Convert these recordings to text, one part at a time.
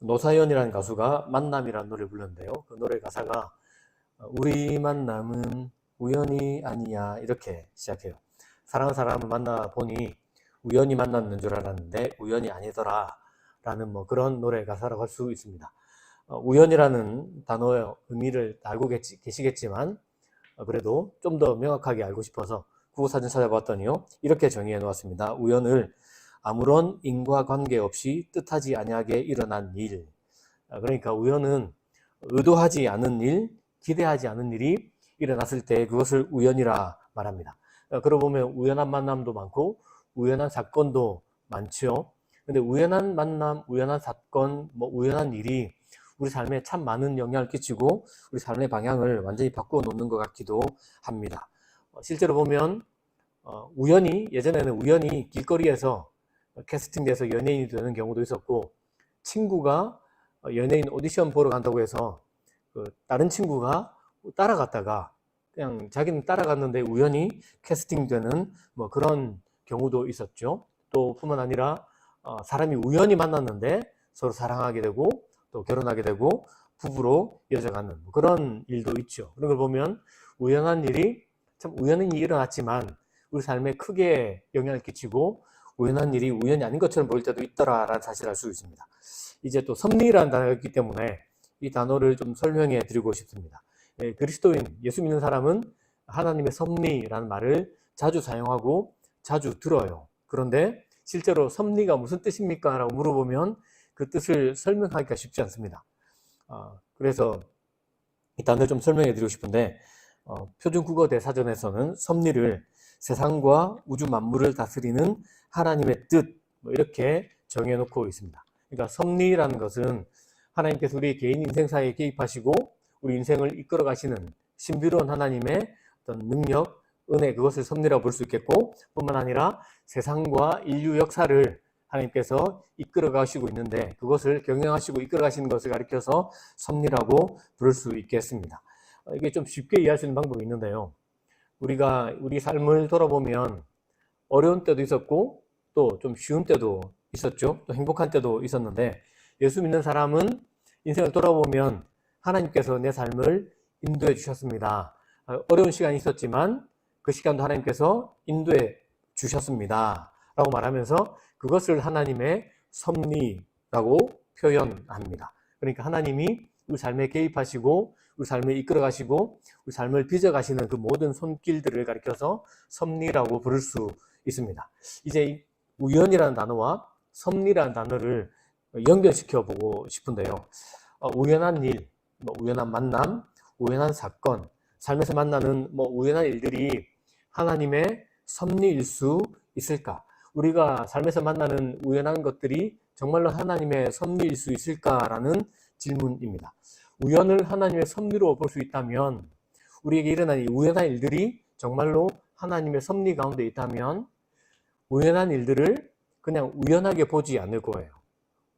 노사연이라는 가수가 만남이라는 노래를 불렀는데요. 그 노래 가사가 우리 만남은 우연이 아니야 이렇게 시작해요. 사랑하는 사람을 만나보니 우연히 만났는 줄 알았는데 우연이 아니더라 라는 그런 노래 가사라고 할 수 있습니다. 우연이라는 단어의 의미를 알고 계시겠지만 그래도 좀 더 명확하게 알고 싶어서 국어사전 찾아봤더니요, 이렇게 정의해 놓았습니다. 우연을 아무런 인과관계 없이 뜻하지 아니하게 일어난 일. 그러니까 우연은 의도하지 않은 일, 기대하지 않은 일이 일어났을 때 그것을 우연이라 말합니다. 그러고 보면 우연한 만남도 많고 우연한 사건도 많죠. 근데 우연한 만남, 우연한 사건, 우연한 일이 우리 삶에 참 많은 영향을 끼치고 우리 삶의 방향을 완전히 바꾸어 놓는 것 같기도 합니다. 실제로 보면 예전에는 우연히 길거리에서 캐스팅돼서 연예인이 되는 경우도 있었고, 친구가 연예인 오디션 보러 간다고 해서 다른 친구가 따라갔다가 그냥 자기는 따라갔는데 우연히 캐스팅되는 그런 경우도 있었죠. 또 뿐만 아니라 사람이 우연히 만났는데 서로 사랑하게 되고 또 결혼하게 되고 부부로 이어져가는 그런 일도 있죠. 그런 걸 보면 우연한 일이 참 우연히 일어났지만 우리 삶에 크게 영향을 끼치고 우연한 일이 우연이 아닌 것처럼 보일 때도 있더라라는 사실을 알 수 있습니다. 이제 또 섭리라는 단어가 있기 때문에 이 단어를 좀 설명해 드리고 싶습니다. 그리스도인, 예수 믿는 사람은 하나님의 섭리라는 말을 자주 사용하고 자주 들어요. 그런데 실제로 섭리가 무슨 뜻입니까? 라고 물어보면 그 뜻을 설명하기가 쉽지 않습니다. 그래서 이 단어를 좀 설명해 드리고 싶은데, 표준국어 대사전에서는 섭리를 세상과 우주 만물을 다스리는 하나님의 뜻, 이렇게 정해놓고 있습니다. 그러니까 섭리라는 것은 하나님께서 우리 개인 인생사에 개입하시고 우리 인생을 이끌어 가시는 신비로운 하나님의 어떤 능력, 은혜, 그것을 섭리라고 볼 수 있겠고, 뿐만 아니라 세상과 인류 역사를 하나님께서 이끌어 가시고 있는데 그것을 경영하시고 이끌어 가시는 것을 가리켜서 섭리라고 부를 수 있겠습니다. 이게 좀 쉽게 이해할 수 있는 방법이 있는데요. 우리가 우리 삶을 돌아보면 어려운 때도 있었고 또 좀 쉬운 때도 있었죠. 또 행복한 때도 있었는데, 예수 믿는 사람은 인생을 돌아보면 하나님께서 내 삶을 인도해 주셨습니다. 어려운 시간이 있었지만 그 시간도 하나님께서 인도해 주셨습니다 라고 말하면서 그것을 하나님의 섭리라고 표현합니다. 그러니까 하나님이 우리 삶에 개입하시고 우리 삶을 이끌어 가시고 우리 삶을 빚어 가시는 그 모든 손길들을 가리켜서 섭리라고 부를 수 있습니다. 이제 우연이라는 단어와 섭리라는 단어를 연결시켜 보고 싶은데요. 우연한 일, 우연한 만남, 우연한 사건, 삶에서 만나는 우연한 일들이 하나님의 섭리일 수 있을까? 우리가 삶에서 만나는 우연한 것들이 정말로 하나님의 섭리일 수 있을까라는 질문입니다. 우연을 하나님의 섭리로 볼 수 있다면, 우리에게 일어난 이 우연한 일들이 정말로 하나님의 섭리 가운데 있다면 우연한 일들을 그냥 우연하게 보지 않을 거예요.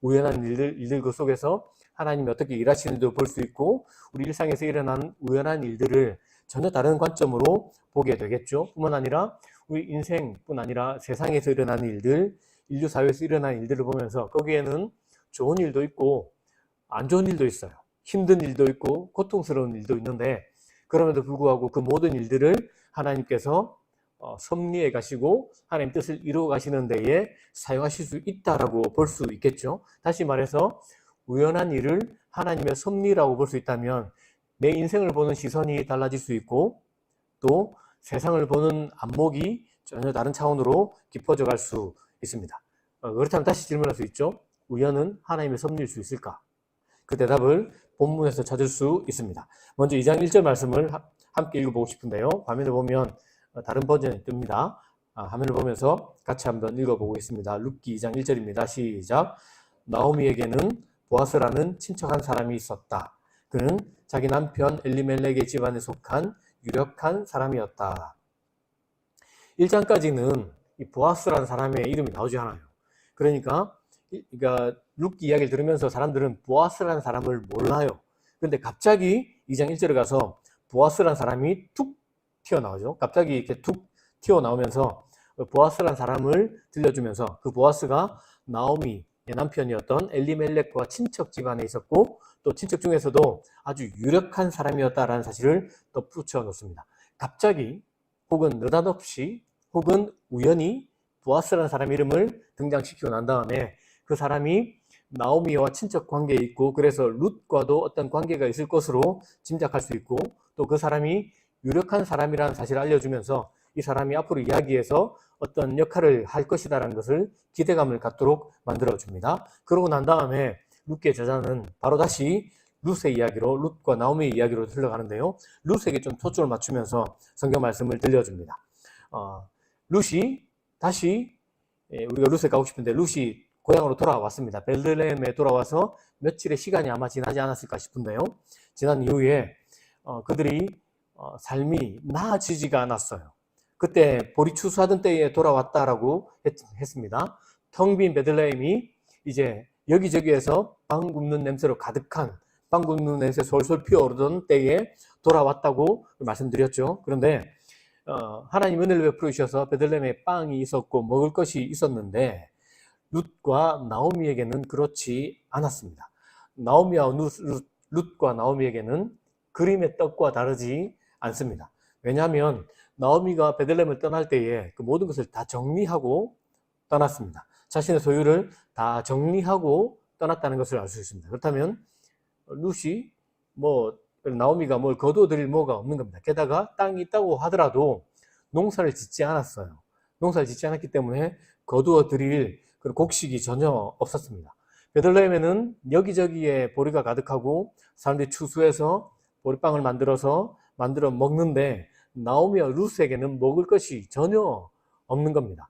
우연한 일들 그 속에서 하나님이 어떻게 일하시는지도 볼 수 있고 우리 일상에서 일어난 우연한 일들을 전혀 다른 관점으로 보게 되겠죠. 뿐만 아니라 우리 인생뿐 아니라 세상에서 일어나는 일들, 인류 사회에서 일어나는 일들을 보면서 거기에는 좋은 일도 있고 안 좋은 일도 있어요. 힘든 일도 있고 고통스러운 일도 있는데, 그럼에도 불구하고 그 모든 일들을 하나님께서 섭리해 가시고 하나님 뜻을 이루어 가시는 데에 사용하실 수 있다라고 볼 수 있겠죠. 다시 말해서 우연한 일을 하나님의 섭리라고 볼 수 있다면 내 인생을 보는 시선이 달라질 수 있고 또 세상을 보는 안목이 전혀 다른 차원으로 깊어져 갈 수 있습니다. 그렇다면 다시 질문할 수 있죠. 우연은 하나님의 섭리일 수 있을까? 그 대답을 본문에서 찾을 수 있습니다. 먼저 2장 1절 말씀을 함께 읽어보고 싶은데요. 화면을 보면 다른 버전이 뜹니다. 화면을 보면서 같이 한번 읽어보겠습니다. 룻기 2장 1절입니다. 시작. 나오미에게는 보아스라는 친척한 사람이 있었다. 그는 자기 남편 엘리멜렉의 집안에 속한 유력한 사람이었다. 1장까지는 이 보아스라는 사람의 이름이 나오지 않아요. 그러니까 룻기 이야기를 들으면서 사람들은 보아스라는 사람을 몰라요. 그런데 갑자기 2장 1절에 가서 보아스라는 사람이 툭 튀어나오죠. 갑자기 이렇게 툭 튀어나오면서 보아스라는 사람을 들려주면서 그 보아스가 나오미, 남편이었던 엘리멜렉과 친척 집안에 있었고 또 친척 중에서도 아주 유력한 사람이었다라는 사실을 덧붙여 놓습니다. 갑자기 혹은 느닷없이 혹은 우연히 보아스라는 사람 이름을 등장시키고 난 다음에 그 사람이 나오미와 친척 관계에 있고 그래서 룻과도 어떤 관계가 있을 것으로 짐작할 수 있고 또 그 사람이 유력한 사람이라는 사실을 알려주면서 이 사람이 앞으로 이야기에서 어떤 역할을 할 것이다라는 것을 기대감을 갖도록 만들어줍니다. 그러고 난 다음에 룻의 저자는 바로 다시 룻의 이야기로 룻과 나오미의 이야기로 흘러가는데요. 룻에게 좀 초점을 맞추면서 성경 말씀을 들려줍니다. 룻이 다시 우리가 룻에 가고 싶은데 룻이 고향으로 돌아왔습니다. 베들레헴에 돌아와서 며칠의 시간이 아마 지나지 않았을까 싶은데요. 지난 이후에 그들이 삶이 나아지지가 않았어요. 그때 보리 추수하던 때에 돌아왔다라고 했습니다. 텅 빈 베들레헴이 이제 여기저기에서 빵 굽는 냄새로 가득한 빵 굽는 냄새 솔솔 피어오르던 때에 돌아왔다고 말씀드렸죠. 그런데 하나님 은혜를 베풀어 주셔서 베들레헴에 빵이 있었고 먹을 것이 있었는데 룻과 나오미에게는 그렇지 않았습니다. 나오미와 룻과 나오미에게는 그림의 떡과 다르지 않습니다. 왜냐하면 나오미가 베들레헴을 떠날 때에 그 모든 것을 다 정리하고 떠났습니다. 자신의 소유를 다 정리하고 떠났다는 것을 알 수 있습니다. 그렇다면 룻이 나오미가 뭘 거두어드릴 뭐가 없는 겁니다. 게다가 땅이 있다고 하더라도 농사를 짓지 않았어요. 농사를 짓지 않았기 때문에 거두어드릴 그런 곡식이 전혀 없었습니다. 베들레헴에는 여기저기에 보리가 가득하고 사람들이 추수해서 보리빵을 만들어 먹는데 나오미와 룻에게는 먹을 것이 전혀 없는 겁니다.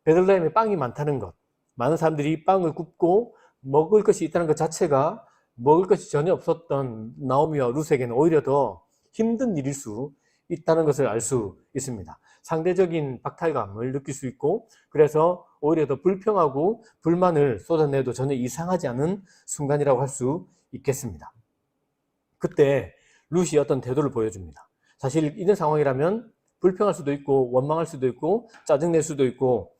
베들레헴에 빵이 많다는 것, 많은 사람들이 빵을 굽고 먹을 것이 있다는 것 자체가 먹을 것이 전혀 없었던 나오미와 룻에게는 오히려 더 힘든 일일 수 있다는 것을 알 수 있습니다. 상대적인 박탈감을 느낄 수 있고 그래서 오히려 더 불평하고 불만을 쏟아내도 전혀 이상하지 않은 순간이라고 할 수 있겠습니다. 그때 룻이 어떤 태도를 보여줍니다. 사실 이런 상황이라면 불평할 수도 있고 원망할 수도 있고 짜증낼 수도 있고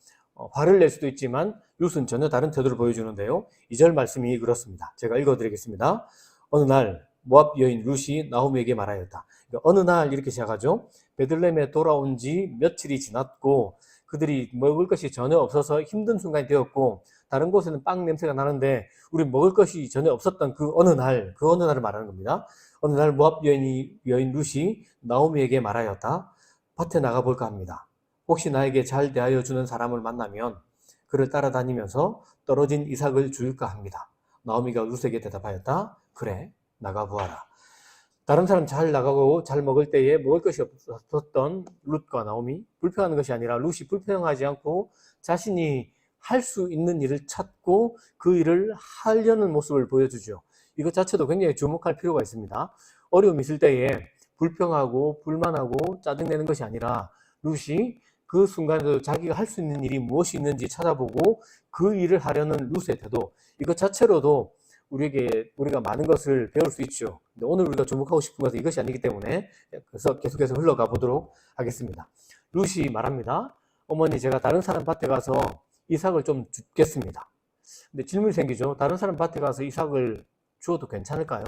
화를 낼 수도 있지만 룻은 전혀 다른 태도를 보여주는데요. 2절 말씀이 그렇습니다. 제가 읽어드리겠습니다. 어느 날 모압 여인 룻이 나오미에게 말하였다. 어느 날 이렇게 시작하죠. 베들레헴에 돌아온 지 며칠이 지났고 그들이 먹을 것이 전혀 없어서 힘든 순간이 되었고 다른 곳에는 빵 냄새가 나는데 우리 먹을 것이 전혀 없었던 그 어느 날을 말하는 겁니다. 어느 날 모압 여인 룻이 나오미에게 말하였다. 밭에 나가볼까 합니다. 혹시 나에게 잘 대하여 주는 사람을 만나면 그를 따라다니면서 떨어진 이삭을 줄까 합니다. 나오미가 룻에게 대답하였다. 그래, 나가보아라. 다른 사람 잘 나가고 잘 먹을 때에 먹을 것이 없었던 룻과 나오미, 불평하는 것이 아니라 룻이 불평하지 않고 자신이 할 수 있는 일을 찾고 그 일을 하려는 모습을 보여주죠. 이것 자체도 굉장히 주목할 필요가 있습니다. 어려움이 있을 때에 불평하고 불만하고 짜증내는 것이 아니라 룻이 그 순간에도 자기가 할 수 있는 일이 무엇이 있는지 찾아보고 그 일을 하려는 룻의 태도, 이것 자체로도 우리가 많은 것을 배울 수 있죠. 근데 오늘 우리가 주목하고 싶은 것은 이것이 아니기 때문에 그래서 계속해서 흘러가 보도록 하겠습니다. 룻이 말합니다. 어머니, 제가 다른 사람 밭에 가서 이삭을 좀 줍겠습니다. 근데 질문이 생기죠. 다른 사람 밭에 가서 이삭을 주어도 괜찮을까요?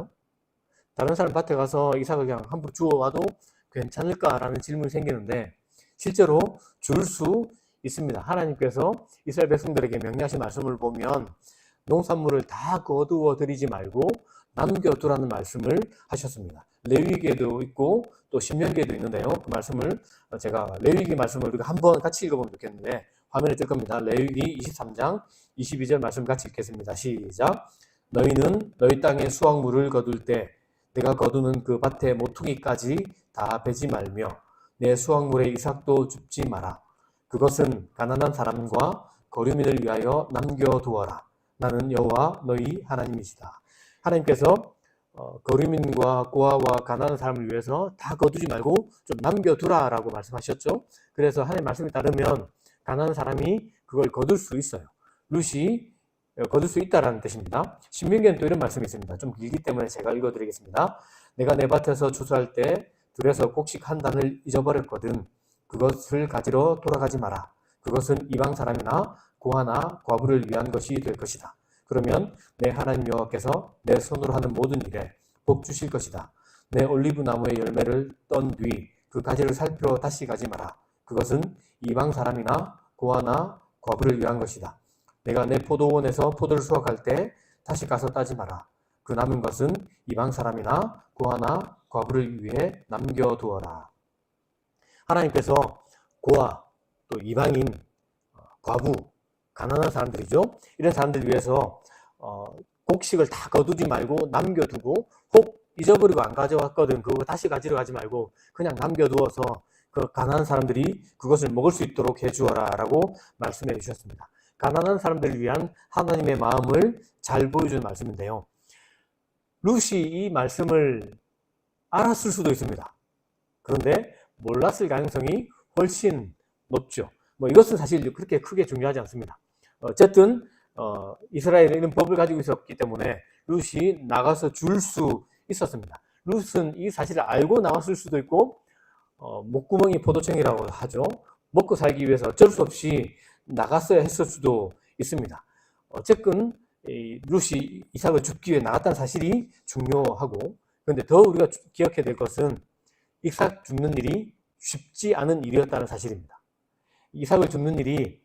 다른 사람 밭에 가서 이삭을 그냥 함부로 주워와도 괜찮을까라는 질문이 생기는데 실제로 줄 수 있습니다. 하나님께서 이스라엘 백성들에게 명령하신 말씀을 보면 농산물을 다 거두어 드리지 말고 남겨두라는 말씀을 하셨습니다. 레위기에도 있고 또 신명기에도 있는데요. 그 말씀을 제가 레위기 말씀을 우리가 한번 같이 읽어보면 좋겠는데 화면에 뜰 겁니다. 레위기 23장 22절 말씀 같이 읽겠습니다. 시작. 너희는 너희 땅의 수확물을 거둘 때 내가 거두는 그 밭의 모퉁이까지 다 베지 말며 내 수확물의 이삭도 줍지 마라. 그것은 가난한 사람과 거류민을 위하여 남겨두어라. 나는 여호와 너희 하나님이시다. 하나님께서 거류민과 고아와 가난한 사람을 위해서 다 거두지 말고 좀 남겨두라 라고 말씀하셨죠. 그래서 하나님 말씀에 따르면 가난한 사람이 그걸 거둘 수 있어요. 룻이 거둘 수 있다라는 뜻입니다. 신명기에는 또 이런 말씀이 있습니다. 좀 길기 때문에 제가 읽어드리겠습니다. 내가 내 밭에서 추수할 때 들에서 곡식 한 단을 잊어버렸거든. 그것을 가지러 돌아가지 마라. 그것은 이방 사람이나 고아나 과부를 위한 것이 될 것이다. 그러면 내 하나님 여호와께서 내 손으로 하는 모든 일에 복 주실 것이다. 내 올리브 나무의 열매를 떤 뒤 그 가지를 살피러 다시 가지 마라. 그것은 이방 사람이나 고아나 과부를 위한 것이다. 내가 내 포도원에서 포도를 수확할 때 다시 가서 따지 마라. 그 남은 것은 이방 사람이나 고아나 과부를 위해 남겨두어라. 하나님께서 고아, 또 이방인, 과부, 가난한 사람들이죠. 이런 사람들 위해서 곡식을 다 거두지 말고 남겨두고, 혹 잊어버리고 안 가져왔거든 그거 다시 가지러 가지 말고 그냥 남겨두어서 그 가난한 사람들이 그것을 먹을 수 있도록 해주어라 라고 말씀해 주셨습니다. 가난한 사람들을 위한 하나님의 마음을 잘 보여주는 말씀인데요. 룻이 이 말씀을 알았을 수도 있습니다. 그런데 몰랐을 가능성이 훨씬 높죠. 이것은 사실 그렇게 크게 중요하지 않습니다. 어쨌든 이스라엘은 이런 법을 가지고 있었기 때문에 룻이 나가서 줄 수 있었습니다. 룻은 이 사실을 알고 나왔을 수도 있고 목구멍이 포도청이라고 하죠. 먹고 살기 위해서 어쩔 수 없이 나갔어야 했을 수도 있습니다. 어쨌든 룻이 이삭을 줍기 위해 나갔다는 사실이 중요하고, 그런데 더 우리가 기억해야 될 것은 이삭 줍는 일이 쉽지 않은 일이었다는 사실입니다. 이삭을 줍는 일이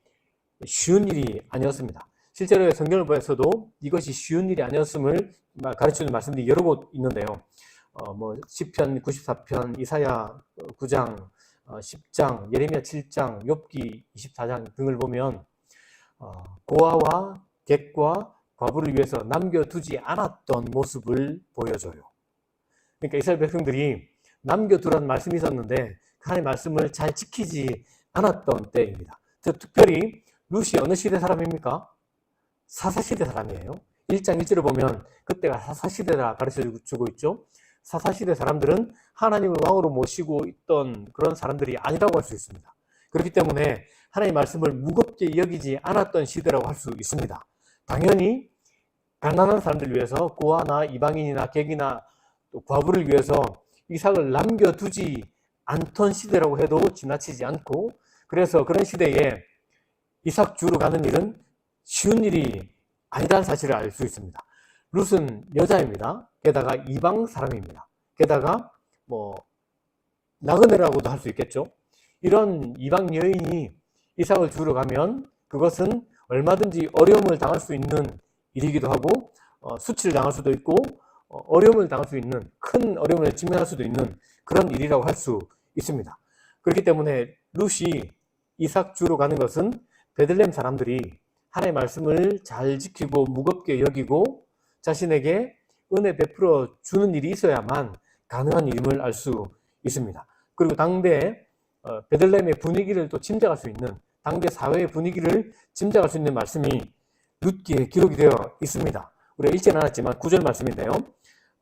쉬운 일이 아니었습니다. 실제로 성경을 보면서도 이것이 쉬운 일이 아니었음을 가르치는 말씀들이 여러 곳 있는데요. 시편 94편, 이사야 9장, 10장, 예레미야 7장, 욥기 24장 등을 보면 고아와 객과 과부를 위해서 남겨두지 않았던 모습을 보여줘요. 그러니까 이스라엘 백성들이 남겨두라는 말씀이 있었는데 하나님의 말씀을 잘 지키지 않았던 때입니다. 특별히 룻이 어느 시대 사람입니까? 사사시대 사람이에요. 1장 1절을 보면 그때가 사사시대라 가르쳐주고 있죠. 사사시대 사람들은 하나님을 왕으로 모시고 있던 그런 사람들이 아니라고 할 수 있습니다. 그렇기 때문에 하나님의 말씀을 무겁게 여기지 않았던 시대라고 할 수 있습니다. 당연히 가난한 사람들을 위해서 고아나 이방인이나 객이나 또 과부를 위해서 이삭을 남겨두지 않던 시대라고 해도 지나치지 않고, 그래서 그런 시대에 이삭 주러 가는 일은 쉬운 일이 아니라는 사실을 알 수 있습니다. 룻은 여자입니다. 게다가 이방 사람입니다. 게다가 나그네라고도 할 수 있겠죠. 이런 이방 여인이 이삭을 주러 가면 그것은 얼마든지 어려움을 당할 수 있는 일이기도 하고 수치를 당할 수도 있고 어려움을 당할 수 있는, 큰 어려움을 직면할 수도 있는 그런 일이라고 할 수 있습니다. 그렇기 때문에 룻이 이삭 주러 가는 것은 베들레헴 사람들이 하나님의 말씀을 잘 지키고 무겁게 여기고 자신에게 은혜 베풀어 주는 일이 있어야만 가능한 일임을 알 수 있습니다. 그리고 당대 베들레헴의 분위기를 또 짐작할 수 있는, 당대 사회의 분위기를 짐작할 수 있는 말씀이 룻기에 기록이 되어 있습니다. 우리가 읽지는 않았지만 9절 말씀인데요.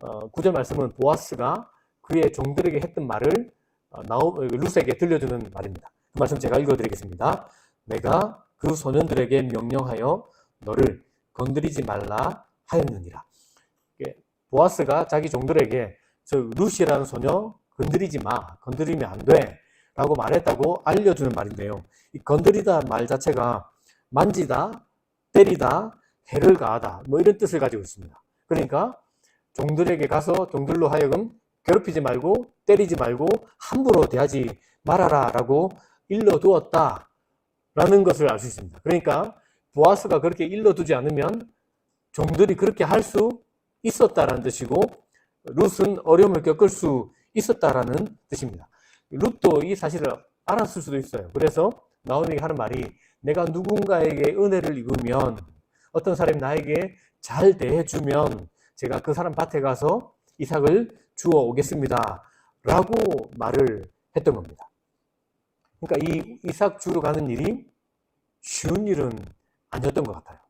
9절 말씀은 보아스가 그의 종들에게 했던 말을 룻에게 들려주는 말입니다. 그 말씀 제가 읽어드리겠습니다. 내가 그 소년들에게 명령하여 너를 건드리지 말라 하였느니라. 보아스가 자기 종들에게 저 룻이라는 소녀 건드리지 마, 건드리면 안 돼 라고 말했다고 알려주는 말인데요. 이 건드리다 말 자체가 만지다, 때리다, 해를 가하다 이런 뜻을 가지고 있습니다. 그러니까 종들에게 가서 종들로 하여금 괴롭히지 말고 때리지 말고 함부로 대하지 말아라 라고 일러두었다 라는 것을 알 수 있습니다. 그러니까 보아스가 그렇게 일러두지 않으면 종들이 그렇게 할 수 있었다라는 뜻이고, 룻은 어려움을 겪을 수 있었다라는 뜻입니다. 룻도 이 사실을 알았을 수도 있어요. 그래서 나오미가 하는 말이, 내가 누군가에게 은혜를 입으면, 어떤 사람이 나에게 잘 대해주면 제가 그 사람 밭에 가서 이삭을 주워 오겠습니다 라고 말을 했던 겁니다. 그러니까 이 이삭 주러 가는 일이 쉬운 일은 아니었던 것 같아요.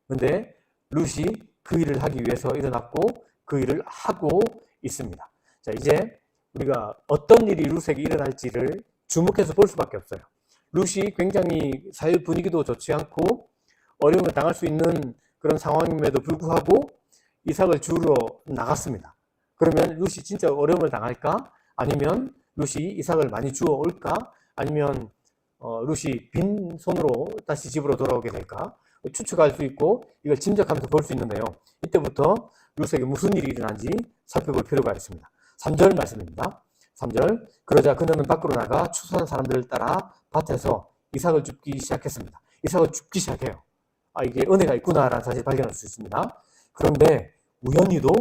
그런데 룻이 그 일을 하기 위해서 일어났고 그 일을 하고 있습니다. 자, 이제 우리가 어떤 일이 룻에게 일어날지를 주목해서 볼 수밖에 없어요. 룻이 굉장히 사회 분위기도 좋지 않고 어려움을 당할 수 있는 그런 상황임에도 불구하고 이삭을 주러 나갔습니다. 그러면 룻이 진짜 어려움을 당할까? 아니면 룻이 이삭을 많이 주워 올까? 아니면 룻이 빈손으로 다시 집으로 돌아오게 될까 추측할 수 있고 이걸 짐작하면서 볼 수 있는데요. 이때부터 룻에게 무슨 일이 일어난지 살펴볼 필요가 있습니다. 3절 말씀입니다. 3절 그러자 그녀는 밖으로 나가 추수하는 사람들을 따라 밭에서 이삭을 줍기 시작했습니다. 이삭을 줍기 시작해요. 이게 은혜가 있구나라는 사실을 발견할 수 있습니다. 그런데 우연히도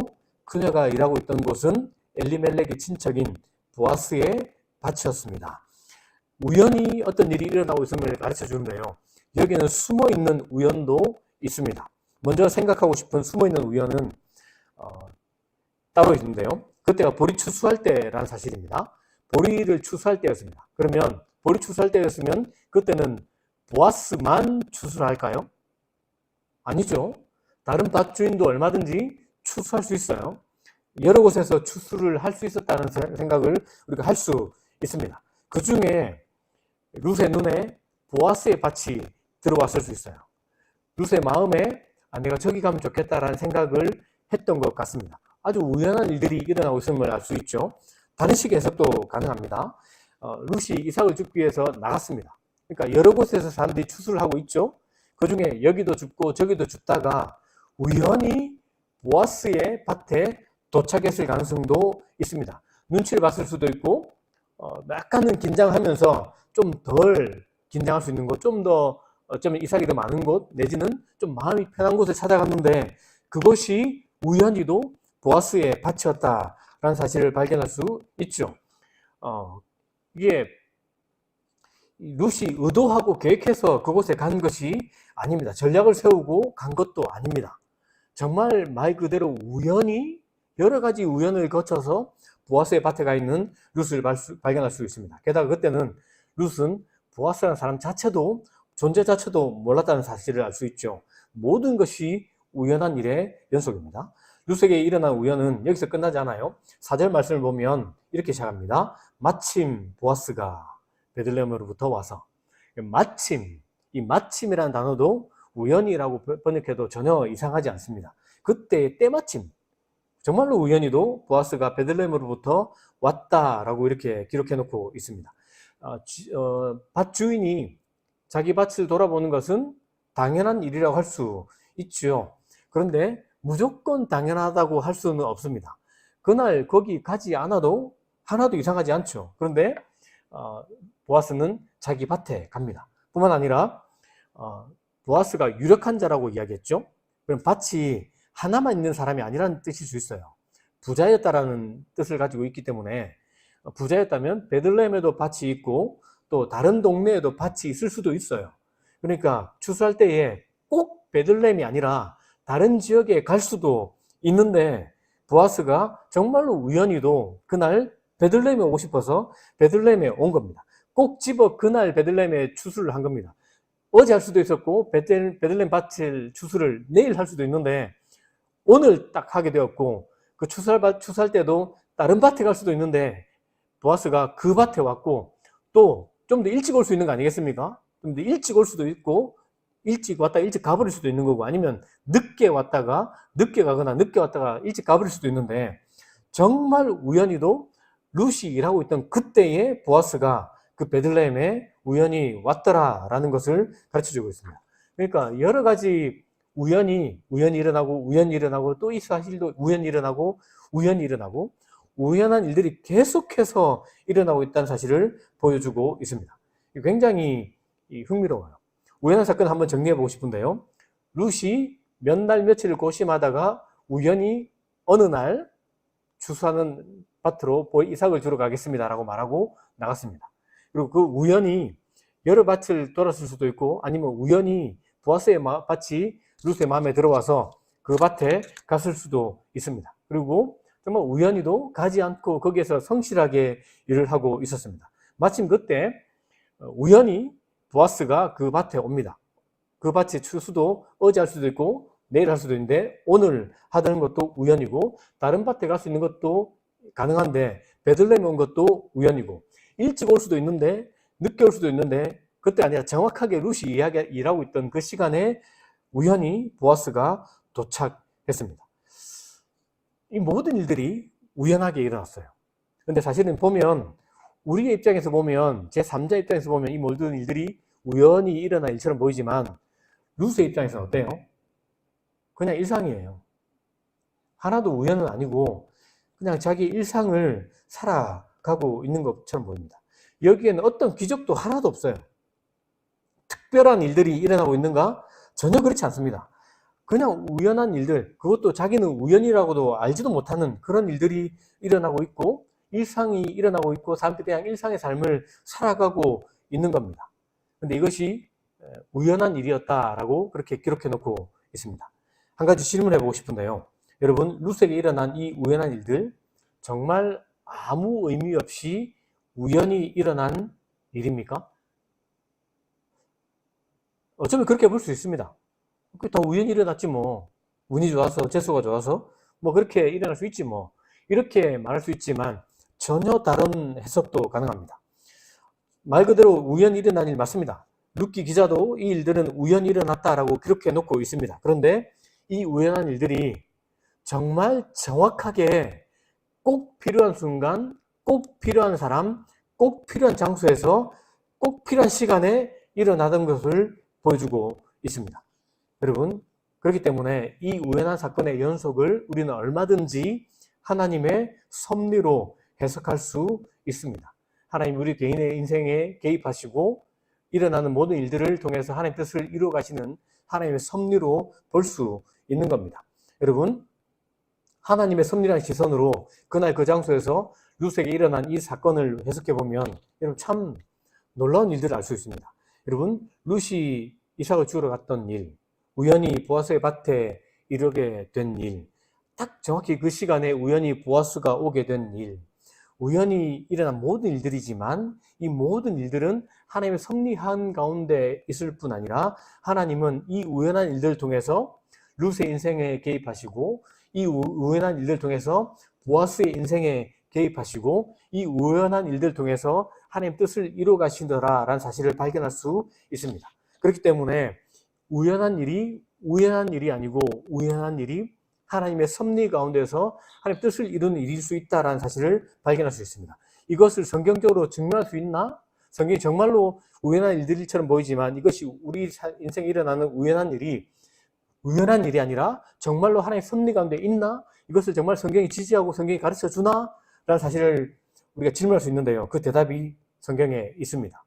그녀가 일하고 있던 곳은 엘리멜렉의 친척인 보아스의 밭이었습니다. 우연히 어떤 일이 일어나고 있음을 가르쳐 주는데요. 여기는 숨어있는 우연도 있습니다. 먼저 생각하고 싶은 숨어있는 우연은 따로 있는데요. 그때가 보리 추수할 때라는 사실입니다. 보리를 추수할 때였습니다. 그러면 보리 추수할 때였으면 그때는 보아스만 추수를 할까요? 아니죠. 다른 밭주인도 얼마든지 추수할 수 있어요. 여러 곳에서 추수를 할 수 있었다는 생각을 우리가 할 수 있습니다. 그 중에 룻의 눈에 보아스의 밭이 들어왔을 수 있어요. 룻의 마음에 내가 저기 가면 좋겠다라는 생각을 했던 것 같습니다. 아주 우연한 일들이 일어나고 있음을 알 수 있죠. 다른 식의 해석도 가능합니다. 룻이 이삭을 줍기 위해서 나갔습니다. 그러니까 여러 곳에서 사람들이 추수를 하고 있죠. 그 중에 여기도 줍고 저기도 줍다가 우연히 보아스의 밭에 도착했을 가능성도 있습니다. 눈치를 봤을 수도 있고 약간은 긴장하면서 좀 덜 긴장할 수 있는 곳, 좀 더 어쩌면 이삭이 더 많은 곳 내지는 좀 마음이 편한 곳을 찾아갔는데 그것이 우연히도 보아스의 밭이었다라는 사실을 발견할 수 있죠. 이게 룻이 의도하고 계획해서 그곳에 간 것이 아닙니다. 전략을 세우고 간 것도 아닙니다. 정말 말 그대로 우연히 여러 가지 우연을 거쳐서 보아스의 밭에 가 있는 룻을 발견할 수 있습니다. 게다가 그때는 룻은 보아스라는 사람 자체도 존재 자체도 몰랐다는 사실을 알 수 있죠. 모든 것이 우연한 일의 연속입니다. 룻에게 일어난 우연은 여기서 끝나지 않아요. 4절 말씀을 보면 이렇게 시작합니다. 마침 보아스가 베들레헴으로부터 와서 마침, 이 마침이라는 단어도 우연이라고 번역해도 전혀 이상하지 않습니다. 그때 때마침 정말로 우연히도 보아스가 베들레헴으로부터 왔다라고 이렇게 기록해 놓고 있습니다. 밭 주인이 자기 밭을 돌아보는 것은 당연한 일이라고 할 수 있죠. 그런데 무조건 당연하다고 할 수는 없습니다. 그날 거기 가지 않아도 하나도 이상하지 않죠. 그런데 보아스는 자기 밭에 갑니다. 뿐만 아니라 보아스가 유력한 자라고 이야기했죠. 그럼 밭이 하나만 있는 사람이 아니라는 뜻일 수 있어요. 부자였다라는 뜻을 가지고 있기 때문에 부자였다면 베들레헴에도 밭이 있고 또 다른 동네에도 밭이 있을 수도 있어요. 그러니까 추수할 때에 꼭 베들레헴이 아니라 다른 지역에 갈 수도 있는데 보아스가 정말로 우연히도 그날 베들레헴에 오고 싶어서 베들레헴에 온 겁니다. 꼭 집어 그날 베들레헴에 추수를 한 겁니다. 어제 할 수도 있었고 베들레헴 밭을 추수를 내일 할 수도 있는데 오늘 딱 하게 되었고 그 추수할 때도 다른 밭에 갈 수도 있는데 보아스가 그 밭에 왔고 또 좀 더 일찍 올 수 있는 거 아니겠습니까? 좀 더 일찍 올 수도 있고 일찍 왔다가 일찍 가버릴 수도 있는 거고 아니면 늦게 왔다가 늦게 가거나 늦게 왔다가 일찍 가버릴 수도 있는데 정말 우연히도 룻이 일하고 있던 그때에 보아스가 그 베들레헴에 우연히 왔더라라는 것을 가르쳐주고 있습니다. 그러니까 여러 가지 우연히 일어나고 또 이 사실도 우연히 일어나고 우연한 일들이 계속해서 일어나고 있다는 사실을 보여주고 있습니다. 굉장히 흥미로워요. 우연한 사건을 한번 정리해 보고 싶은데요. 룻이 몇 날 며칠을 고심하다가 우연히 어느 날 추수하는 밭으로 이삭을 주러 가겠습니다라고 말하고 나갔습니다. 그리고 그 우연히 여러 밭을 돌았을 수도 있고 아니면 우연히 보아스의 밭이 룻의 마음에 들어와서 그 밭에 갔을 수도 있습니다. 그리고 정말 우연히도 가지 않고 거기에서 성실하게 일을 하고 있었습니다. 마침 그때 우연히 보아스가 그 밭에 옵니다. 그 밭의 추수도 어제 할 수도 있고 내일 할 수도 있는데 오늘 하던 것도 우연이고 다른 밭에 갈 수 있는 것도 가능한데 베들레헴에 온 것도 우연이고 일찍 올 수도 있는데 늦게 올 수도 있는데 그때 아니라 정확하게 룻이 일하고 있던 그 시간에 우연히 보아스가 도착했습니다. 이 모든 일들이 우연하게 일어났어요. 근데 사실은 보면 우리의 입장에서 보면, 제3자 입장에서 보면 이 모든 일들이 우연히 일어난 일처럼 보이지만 룻의 입장에서는 어때요? 그냥 일상이에요. 하나도 우연은 아니고 그냥 자기 일상을 살아가고 있는 것처럼 보입니다. 여기에는 어떤 기적도 하나도 없어요. 특별한 일들이 일어나고 있는가? 전혀 그렇지 않습니다. 그냥 우연한 일들, 그것도 자기는 우연이라고도 알지도 못하는 그런 일들이 일어나고 있고 일상이 일어나고 있고 사람들이 그냥 일상의 삶을 살아가고 있는 겁니다. 근데 이것이 우연한 일이었다라고 그렇게 기록해 놓고 있습니다. 한 가지 질문해 보고 싶은데요. 여러분, 룻에게 일어난 이 우연한 일들 정말 아무 의미 없이 우연히 일어난 일입니까? 어쩌면 그렇게 볼 수 있습니다. 그게 다 우연히 일어났지 뭐. 운이 좋아서, 재수가 좋아서 뭐 그렇게 일어날 수 있지 뭐. 이렇게 말할 수 있지만 전혀 다른 해석도 가능합니다. 말 그대로 우연히 일어난 일 맞습니다. 룻기 기자도 이 일들은 우연히 일어났다라고 기록해 놓고 있습니다. 그런데 이 우연한 일들이 정말 정확하게 꼭 필요한 순간, 꼭 필요한 사람, 꼭 필요한 장소에서 꼭 필요한 시간에 일어나던 것을 보여주고 있습니다. 여러분, 그렇기 때문에 이 우연한 사건의 연속을 우리는 얼마든지 하나님의 섭리로 해석할 수 있습니다. 하나님 우리 개인의 인생에 개입하시고 일어나는 모든 일들을 통해서 하나님의 뜻을 이루어 가시는 하나님의 섭리로 볼 수 있는 겁니다. 여러분, 하나님의 섭리라는 시선으로 그날 그 장소에서 룻에게 일어난 이 사건을 해석해 보면 여러분 참 놀라운 일들을 알 수 있습니다. 여러분, 룻이 이삭을 주우러 갔던 일, 우연히 보아스의 밭에 이르게 된 일, 딱 정확히 그 시간에 우연히 보아스가 오게 된 일, 우연히 일어난 모든 일들이지만 이 모든 일들은 하나님의 섭리한 가운데 있을 뿐 아니라 하나님은 이 우연한 일들을 통해서 룻의 인생에 개입하시고 이 우연한 일들을 통해서 보아스의 인생에 개입하시고 이 우연한 일들을 통해서 하나님 뜻을 이루어 가시더라라는 사실을 발견할 수 있습니다. 그렇기 때문에 우연한 일이 아니고 우연한 일이 하나님의 섭리 가운데서 하나님의 뜻을 이루는 일일 수 있다는 사실을 발견할 수 있습니다. 이것을 성경적으로 증명할 수 있나? 성경이 정말로 우연한 일들처럼 보이지만 이것이 우리 인생에 일어나는 우연한 일이 아니라 정말로 하나님의 섭리 가운데 있나? 이것을 정말 성경이 지지하고 성경이 가르쳐 주나? 라는 사실을 우리가 질문할 수 있는데요. 그 대답이 성경에 있습니다.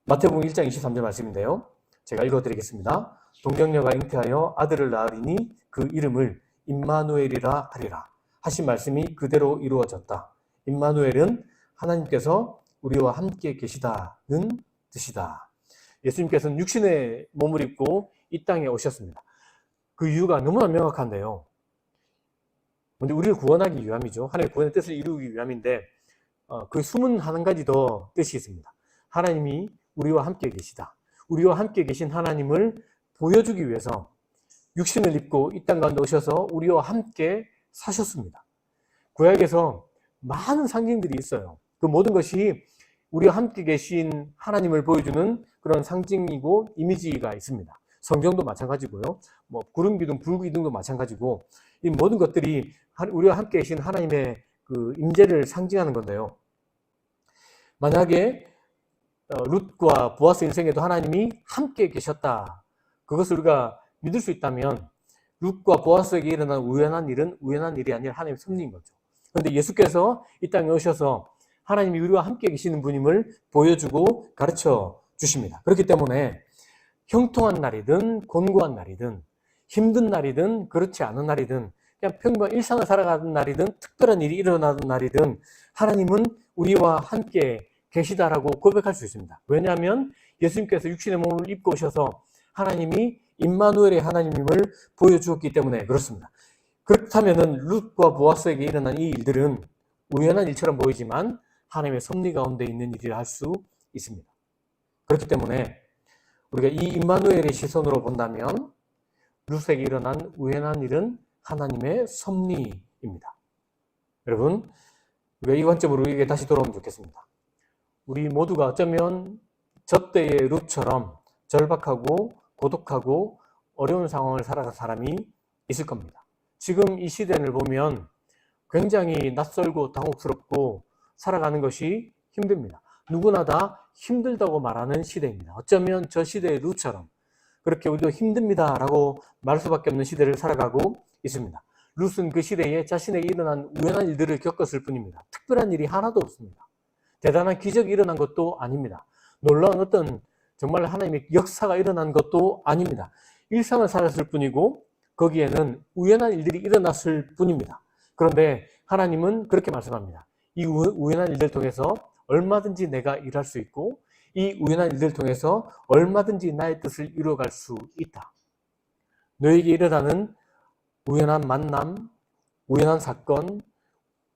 마태복음 1장 23절 말씀인데요. 제가 읽어드리겠습니다. 동정녀가 잉태하여 아들을 낳으리니 그 이름을 임마누엘이라 하리라. 하신 말씀이 그대로 이루어졌다. 임마누엘은 하나님께서 우리와 함께 계시다는 뜻이다. 예수님께서는 육신의 몸을 입고 이 땅에 오셨습니다. 그 이유가 너무나 명확한데요. 근데 우리를 구원하기 위함이죠. 하나님의 구원의 뜻을 이루기 위함인데 그 숨은 한 가지 더 뜻이 있습니다. 하나님이 우리와 함께 계시다. 우리와 함께 계신 하나님을 보여주기 위해서 육신을 입고 이 땅 가운데 오셔서 우리와 함께 사셨습니다. 구약에서 많은 상징들이 있어요. 그 모든 것이 우리와 함께 계신 하나님을 보여주는 그런 상징이고 이미지가 있습니다. 성경도 마찬가지고요. 뭐 구름 기둥, 불 기둥도 마찬가지고 이 모든 것들이 우리와 함께 계신 하나님의 그 임재를 상징하는 건데요. 만약에 룻과 보아스 인생에도 하나님이 함께 계셨다. 그것을 우리가 믿을 수 있다면 룻과 보아스에게 일어난 우연한 일은 우연한 일이 아니라 하나님의 섭리인 거죠. 그런데 예수께서 이 땅에 오셔서 하나님이 우리와 함께 계시는 분임을 보여주고 가르쳐 주십니다. 그렇기 때문에 형통한 날이든 곤고한 날이든 힘든 날이든 그렇지 않은 날이든 그냥 평범한 일상을 살아가는 날이든 특별한 일이 일어나는 날이든 하나님은 우리와 함께 계시다라고 고백할 수 있습니다. 왜냐하면 예수님께서 육신의 몸을 입고 오셔서 하나님이 임마누엘의 하나님임을 보여주었기 때문에 그렇습니다. 그렇다면 룻과 보아스에게 일어난 이 일들은 우연한 일처럼 보이지만 하나님의 섭리 가운데 있는 일이라 할 수 있습니다. 그렇기 때문에 우리가 이 임마누엘의 시선으로 본다면 룻에게 일어난 우연한 일은 하나님의 섭리입니다. 여러분, 우리가 이 관점으로 우리에게 다시 돌아오면 좋겠습니다. 우리 모두가 어쩌면 저 때의 룻처럼 절박하고 고독하고 어려운 상황을 살아간 사람이 있을 겁니다. 지금 이 시대를 보면 굉장히 낯설고 당혹스럽고 살아가는 것이 힘듭니다. 누구나 다 힘들다고 말하는 시대입니다. 어쩌면 저 시대의 룻처럼 그렇게 우리도 힘듭니다 라고 말할 수밖에 없는 시대를 살아가고 있습니다. 룻은 그 시대에 자신에게 일어난 우연한 일들을 겪었을 뿐입니다. 특별한 일이 하나도 없습니다. 대단한 기적이 일어난 것도 아닙니다. 놀라운 어떤 정말 하나님의 역사가 일어난 것도 아닙니다. 일상을 살았을 뿐이고 거기에는 우연한 일들이 일어났을 뿐입니다. 그런데 하나님은 그렇게 말씀합니다. 이 우연한 일들을 통해서 얼마든지 내가 일할 수 있고 이 우연한 일들을 통해서 얼마든지 나의 뜻을 이루어갈 수 있다. 너에게 일어나는 우연한 만남, 우연한 사건,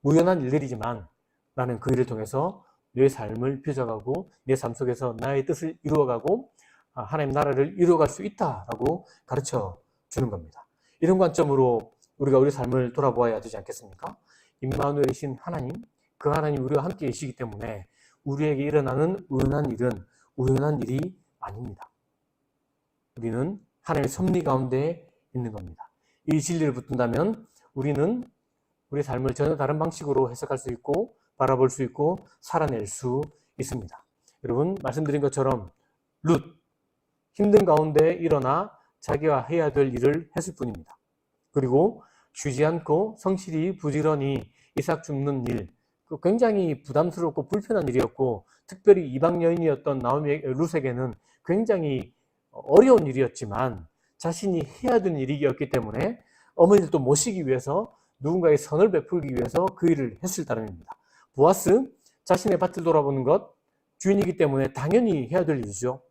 우연한 일들이지만 나는 그 일을 통해서 내 삶을 빚어가고 내 삶 속에서 나의 뜻을 이루어가고 하나님 나라를 이루어갈 수 있다라고 가르쳐 주는 겁니다. 이런 관점으로 우리가 우리 삶을 돌아보아야 되지 않겠습니까? 임마누엘이신 하나님, 그 하나님 우리와 함께 계시기 때문에 우리에게 일어나는 우연한 일은 우연한 일이 아닙니다. 우리는 하나님의 섭리 가운데 있는 겁니다. 이 진리를 붙든다면 우리는 우리 삶을 전혀 다른 방식으로 해석할 수 있고 바라볼 수 있고 살아낼 수 있습니다. 여러분 말씀드린 것처럼 룻 힘든 가운데 일어나 자기가 해야 될 일을 했을 뿐입니다. 그리고 쉬지 않고 성실히 부지런히 이삭 줍는 일, 굉장히 부담스럽고 불편한 일이었고 특별히 이방 여인이었던 룻에게는 굉장히 어려운 일이었지만 자신이 해야 되는 일이었기 때문에 어머니를 또 모시기 위해서 누군가의 선을 베풀기 위해서 그 일을 했을 따름입니다. 보아스, 자신의 밭을 돌아보는 것 주인이기 때문에 당연히 해야 될 일이죠.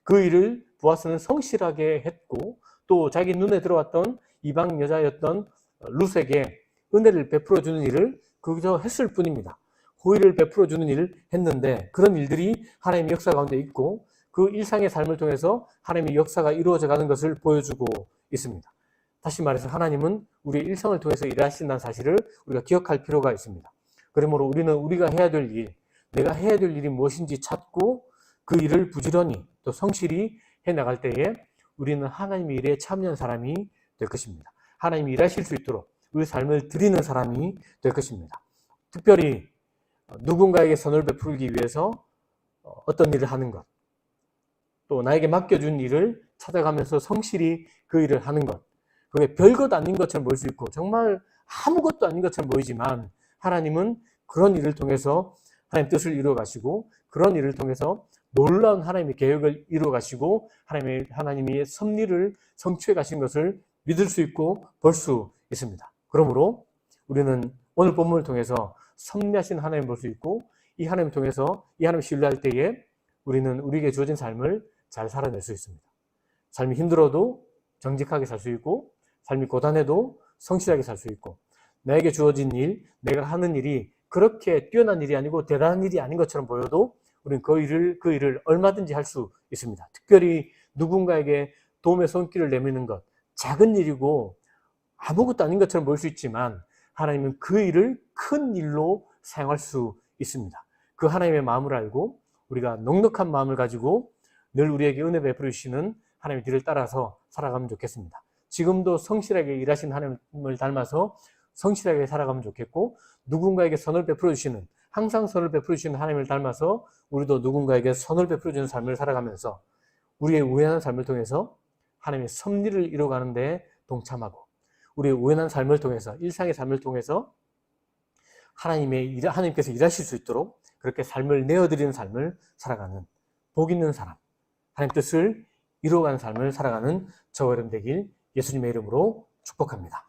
그 일을 보아스는 성실하게 했고 또 자기 눈에 들어왔던 이방 여자였던 룻에게 은혜를 베풀어주는 일을 그저 했을 뿐입니다. 호의를 베풀어주는 일을 했는데 그런 일들이 하나님의 역사 가운데 있고 그 일상의 삶을 통해서 하나님의 역사가 이루어져 가는 것을 보여주고 있습니다. 다시 말해서 하나님은 우리의 일상을 통해서 일하신다는 사실을 우리가 기억할 필요가 있습니다. 그러므로 우리는 우리가 해야 될 일, 내가 해야 될 일이 무엇인지 찾고 그 일을 부지런히 또 성실히 해나갈 때에 우리는 하나님의 일에 참여한 사람이 될 것입니다. 하나님이 일하실 수 있도록 우리 삶을 드리는 사람이 될 것입니다. 특별히 누군가에게 선을 베풀기 위해서 어떤 일을 하는 것, 또 나에게 맡겨준 일을 찾아가면서 성실히 그 일을 하는 것, 그게 별것 아닌 것처럼 보일 수 있고 정말 아무것도 아닌 것처럼 보이지만 하나님은 그런 일을 통해서 하나님 뜻을 이루어 가시고 그런 일을 통해서 놀라운 하나님의 계획을 이루어 가시고 하나님의 섭리를 성취해 가신 것을 믿을 수 있고 볼 수 있습니다. 그러므로 우리는 오늘 본문을 통해서 섭리하신 하나님을 볼 수 있고 이 하나님을 통해서 이 하나님을 신뢰할 때에 우리는 우리에게 주어진 삶을 잘 살아낼 수 있습니다. 삶이 힘들어도 정직하게 살 수 있고 삶이 고단해도 성실하게 살 수 있고 나에게 주어진 일, 내가 하는 일이 그렇게 뛰어난 일이 아니고 대단한 일이 아닌 것처럼 보여도 우리는 그 일을 얼마든지 할 수 있습니다. 특별히 누군가에게 도움의 손길을 내미는 것, 작은 일이고 아무것도 아닌 것처럼 보일 수 있지만 하나님은 그 일을 큰 일로 사용할 수 있습니다. 그 하나님의 마음을 알고 우리가 넉넉한 마음을 가지고 늘 우리에게 은혜 베풀어 주시는 하나님의 길을 따라서 살아가면 좋겠습니다. 지금도 성실하게 일하신 하나님을 닮아서 성실하게 살아가면 좋겠고 누군가에게 선을 베풀어 주시는 항상 선을 베풀어 주시는 하나님을 닮아서 우리도 누군가에게 선을 베풀어 주는 삶을 살아가면서 우리의 우연한 삶을 통해서 하나님의 섭리를 이루어가는 데 동참하고 우리의 우연한 삶을 통해서 일상의 삶을 통해서 하나님께서 일하실 수 있도록 그렇게 삶을 내어드리는 삶을 살아가는 복 있는 사람, 하나님 뜻을 이루어가는 삶을 살아가는 저와 여러분 되길 예수님의 이름으로 축복합니다.